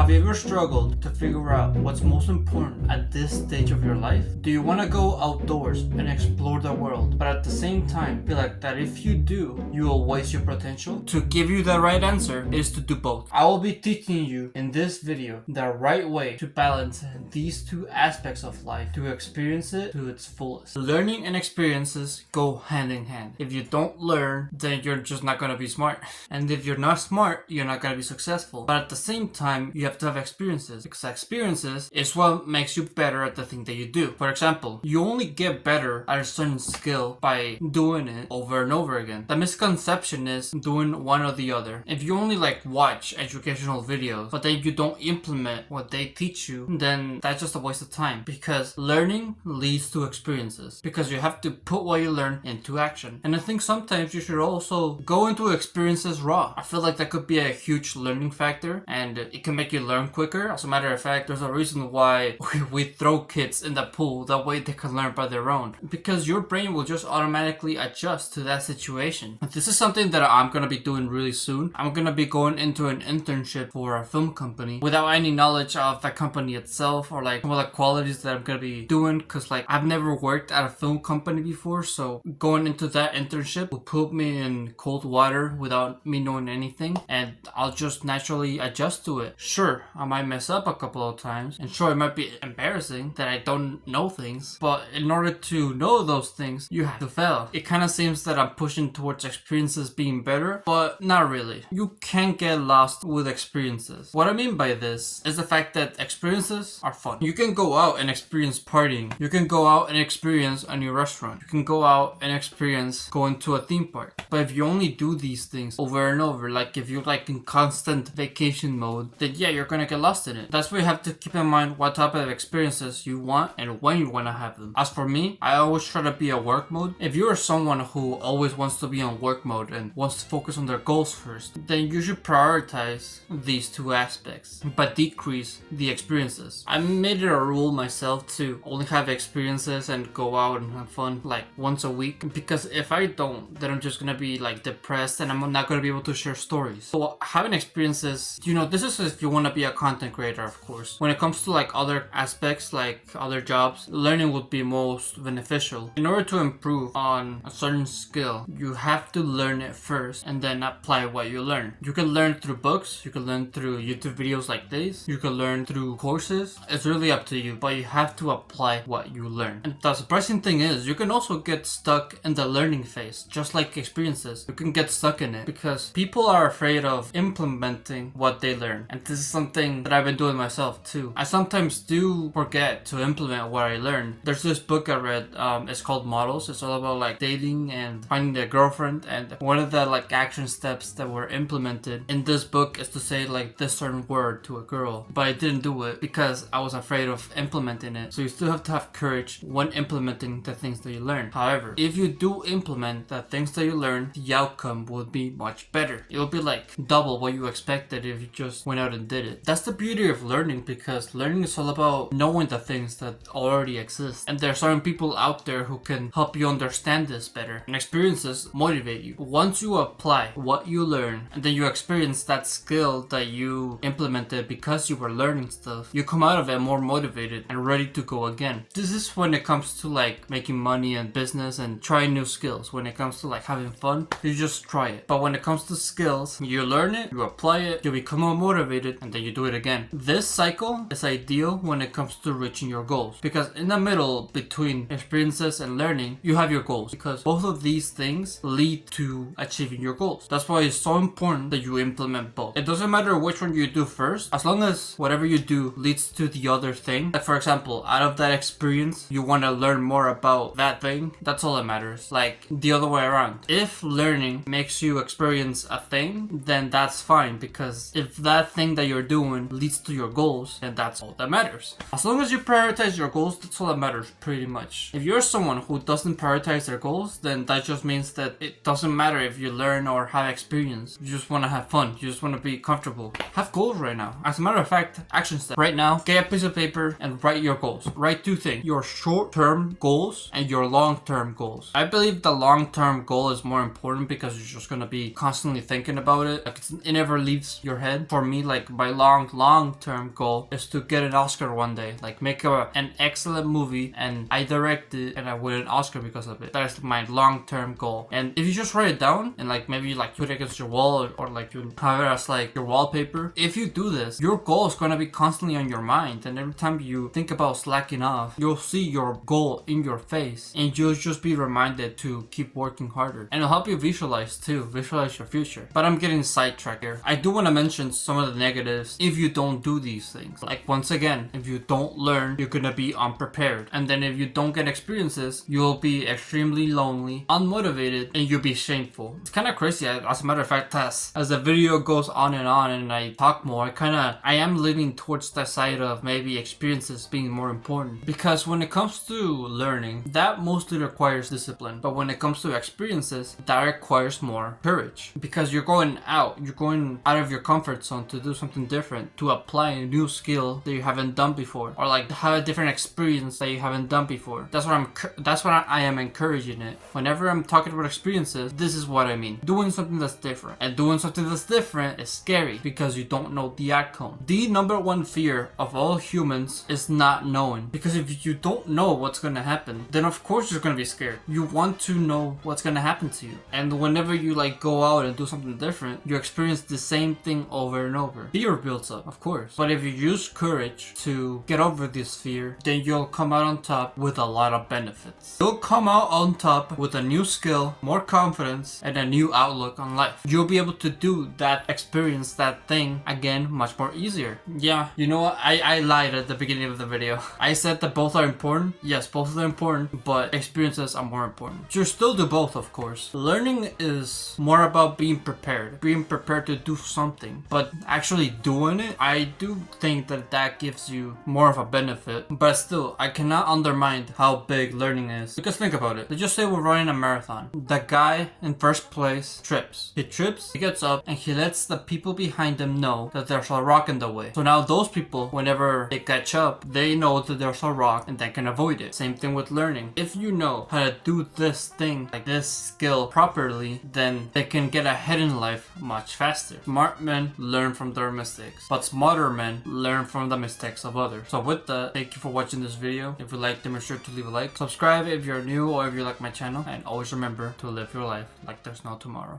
Have you ever struggled to figure out what's most important at this stage of your life? Do you want to go outdoors and explore the world, but at the same time feel like that if you do, you will waste your potential? To give you the right answer is to do both. I will be teaching you in this video the right way to balance these two aspects of life, to experience it to its fullest. Learning and experiences go hand in hand. If you don't learn, then you're just not going to be smart. And if you're not smart, you're not going to be successful. But at the same time, you have to have experiences, because experiences is what makes you better at the thing that you do. For example, you only get better at a certain skill by doing it over and over again. The misconception is doing one or the other. If you only watch educational videos, but then you don't implement what they teach you, then that's just a waste of time, because learning leads to experiences, because you have to put what you learn into action. And I think sometimes you should also go into experiences raw. I feel like that could be a huge learning factor, and it can make you learn quicker. As a matter of fact, there's a reason why we throw kids in the pool, that way they can learn by their own, because your brain will just automatically adjust to that situation. This is something that I'm gonna be doing really soon. I'm gonna be going into an internship for a film company without any knowledge of the company itself, or some of the qualities that I'm gonna be doing, because I've never worked at a film company before, so going into that internship will put me in cold water without me knowing anything, and I'll just naturally adjust to it. Sure, I might mess up a couple of times, and sure, it might be embarrassing that I don't know things, but in order to know those things, you have to fail. It kind of seems that I'm pushing towards experiences being better, but not really. You can't get lost with experiences. What I mean by this is the fact that experiences are fun. You can go out and experience partying. You can go out and experience a new restaurant. You can go out and experience going to a theme park. But if you only do these things over and over, if you're in constant vacation mode, then yeah, you're gonna get lost in it. That's why you have to keep in mind what type of experiences you want and when you want to have them. As for me, I always try to be a work mode. If you are someone who always wants to be on work mode and wants to focus on their goals first, then you should prioritize these two aspects, but decrease the experiences. I made it a rule myself to only have experiences and go out and have fun once a week, because if I don't, then I'm just gonna be depressed, and I'm not gonna be able to share stories. So having experiences, this is if you want to be a content creator, of course. When it comes to other aspects, other jobs, learning would be most beneficial. In order to improve on a certain skill, you have to learn it first and then apply what you learn. You can learn through books, you can learn through YouTube videos like this, you can learn through courses. It's really up to you, but you have to apply what you learn. And the surprising thing is, you can also get stuck in the learning phase, just like experiences. You can get stuck in it because people are afraid of implementing what they learn. And this is something that I've been doing myself too. I sometimes do forget to implement what I learned. There's this book I read, it's called Models. It's all about dating and finding a girlfriend, and one of the action steps that were implemented in this book is to say this certain word to a girl, but I didn't do it because I was afraid of implementing it. So you still have to have courage when implementing the things that you learn. However, if you do implement the things that you learn, the outcome would be much better. It will be double what you expected if you just went out and did it. That's the beauty of learning, because learning is all about knowing the things that already exist, and there are certain people out there who can help you understand this better, and experiences motivate you. Once you apply what you learn and then you experience that skill that you implemented because you were learning stuff, you come out of it more motivated and ready to go again. This is when it comes to making money and business and trying new skills. When it comes to having fun, you just try it. But when it comes to skills, you learn it, you apply it, you become more motivated, and then you do it again. This cycle is ideal when it comes to reaching your goals, because in the middle between experiences and learning, you have your goals, because both of these things lead to achieving your goals. That's why it's so important that you implement both. It doesn't matter which one you do first, as long as whatever you do leads to the other thing. For example, out of that experience, you want to learn more about that thing. That's all that matters. The other way around. If learning makes you experience a thing, then that's fine, because if that thing that you're doing leads to your goals, then that's all that matters. As long as you prioritize your goals, that's all that matters pretty much. If you're someone who doesn't prioritize their goals, then that just means that it doesn't matter if you learn or have experience. You just want to have fun. You just want to be comfortable. Have goals right now. As a matter of fact, action step. Right now, get a piece of paper and write your goals. Write two things: your short-term goals and your long-term goals. I believe the long-term goal is more important because you're just going to be constantly thinking about it. It never leaves your head. For me, my long-term goal is to get an Oscar one day. Like make an excellent movie and I direct it and I win an Oscar because of it. That is my long-term goal. And if you just write it down and like maybe like put it against your wall or like you have it as like your wallpaper, if you do this, your goal is going to be constantly on your mind, and every time you think about slacking off, you'll see your goal in your face and you'll just be reminded to keep working harder. And it'll help you visualize your future. But I'm getting sidetracked here. I do want to mention some of the negatives if you don't do these things. Like once again, if you don't learn, you're gonna be unprepared, and then if you don't get experiences, you'll be extremely lonely, unmotivated, and you'll be shameful. It's kind of crazy. As a matter of fact, as the video goes on and I talk more, I am leaning towards the side of maybe experiences being more important, because when it comes to learning, that mostly requires discipline, but when it comes to experiences, that requires more courage, because you're going out of your comfort zone to do something different, to apply a new skill that you haven't done before, or like have a different experience that you haven't done before. That's what I am encouraging it. Whenever I'm talking about experiences, this is what I mean. Doing something that's different. And doing something that's different is scary because you don't know the outcome. The number one fear of all humans is not knowing. Because if you don't know what's gonna happen, then of course you're gonna be scared. You want to know what's gonna happen to you. And whenever you like go out and do something different, you experience the same thing over and over. Fear builds up, of course. But if you use courage to get over this fear, then you'll come out on top with a lot of benefits. You'll come out on top with a new skill, more confidence, and a new outlook on life. You'll be able to do that, experience that thing again much more easier. Yeah, you know what? I lied at the beginning of the video. I said that both are important. Yes, both are important, but experiences are more important. You still do both, of course. Learning is more about being prepared to do something, but actually doing it, I do think that gives you more of a benefit. But still, I cannot undermine how big learning is, because think about it. Let's just say we're running a marathon. The guy in first place trips. He trips, he gets up, and he lets the people behind him know that there's a rock in the way. So now those people, whenever they catch up, they know that there's a rock and they can avoid it. Same thing with learning. If you know how to do this thing, like this skill properly, then they can get ahead in life much faster. Smart men learn from their mistakes, but smarter men learn from the mistakes of others. So with that, thank you for watching this video. If you liked it, make sure to leave a like. Subscribe if you're new or if you like my channel, and always remember to live your life like there's no tomorrow.